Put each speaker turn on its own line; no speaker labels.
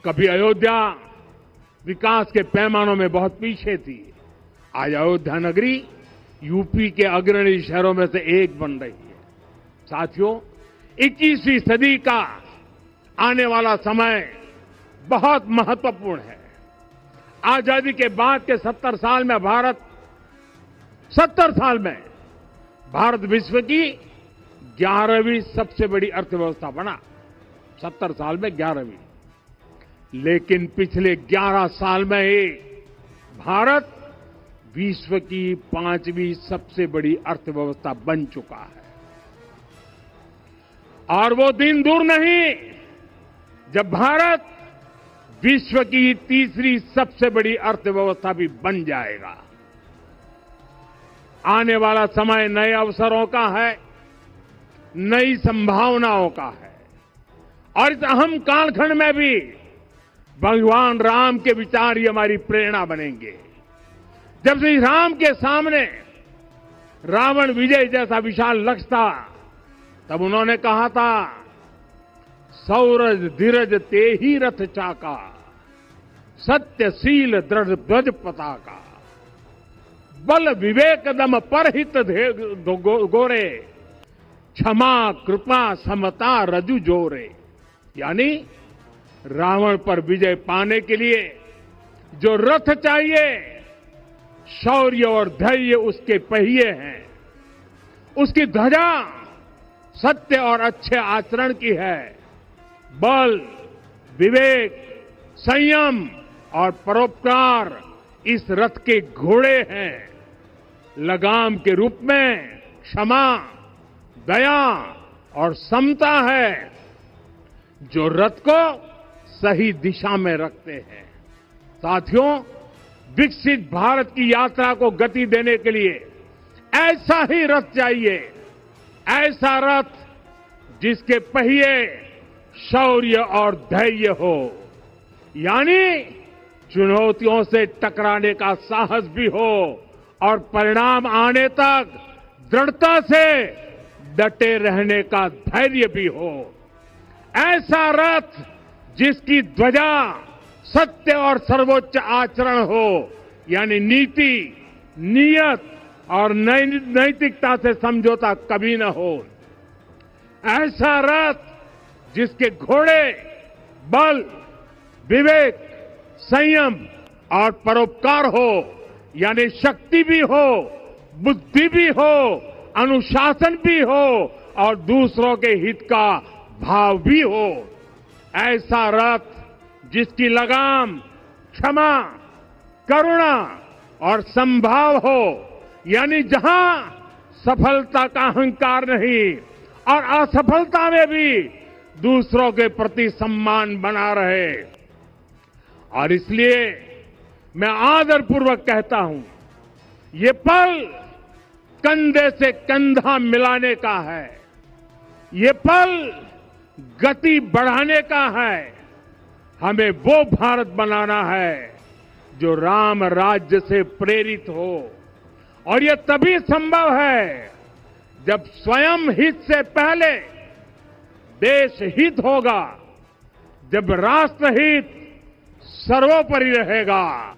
कभी अयोध्या विकास के पैमानों में बहुत पीछे थी। आज अयोध्या नगरी यूपी के अग्रणी शहरों में से एक बन रही है। साथियों, 21वीं सदी का आने वाला समय बहुत महत्वपूर्ण है। आजादी के बाद के 70 साल में भारत विश्व की 11वीं सबसे बड़ी अर्थव्यवस्था बना। 70 साल में 11वीं। लेकिन पिछले 11 साल में ही भारत विश्व की 5वीं सबसे बड़ी अर्थव्यवस्था बन चुका है। और वो दिन दूर नहीं जब भारत विश्व की 3री सबसे बड़ी अर्थव्यवस्था भी बन जाएगा। आने वाला समय नए अवसरों का है, नई संभावनाओं का है। और इस अहम कालखंड में भी भगवान राम के विचार ही हमारी प्रेरणा बनेंगे। जब श्री राम के सामने रावण विजय जैसा विशाल लक्ष्य था, तब उन्होंने कहा था, सौरज धीरज ते ही रथ चाका, सत्यशील दृढ़ ध्वज पताका, बल विवेक दम परहित गोरे, क्षमा कृपा समता रजु जोरे। यानी रावण पर विजय पाने के लिए जो रथ चाहिए, शौर्य और धैर्य उसके पहिए हैं, उसकी ध्वजा सत्य और अच्छे आचरण की है, बल विवेक संयम और परोपकार इस रथ के घोड़े हैं। लगाम के रूप में क्षमा दया और समता है जो रथ को सही दिशा में रखते हैं। साथियों, विकसित भारत की यात्रा को गति देने के लिए ऐसा ही रथ चाहिए, ऐसा रथ जिसके पहिए शौर्य और धैर्य हो, यानी चुनौतियों से टकराने का साहस भी हो और परिणाम आने तक दृढ़ता से डटे रहने का धैर्य भी हो। ऐसा रथ जिसकी ध्वजा सत्य और सर्वोच्च आचरण हो, यानी नीति नियत और नैतिकता से समझौता कभी न हो। ऐसा रथ जिसके घोड़े बल विवेक संयम और परोपकार हो, यानी शक्ति भी हो, बुद्धि भी हो, अनुशासन भी हो और दूसरों के हित का भाव भी हो। ऐसा रथ जिसकी लगाम क्षमा करुणा और संभाव हो, यानी जहां सफलता का अहंकार नहीं और असफलता में भी दूसरों के प्रति सम्मान बना रहे। और इसलिए मैं आदरपूर्वक कहता हूं, ये पल कंधे से कंधा मिलाने का है, ये पल गति बढ़ाने का है। हमें वो भारत बनाना है जो राम राज्य से प्रेरित हो, और ये तभी संभव है जब स्वयं हित से पहले देश हित होगा, जब राष्ट्र हित सर्वोपरि रहेगा।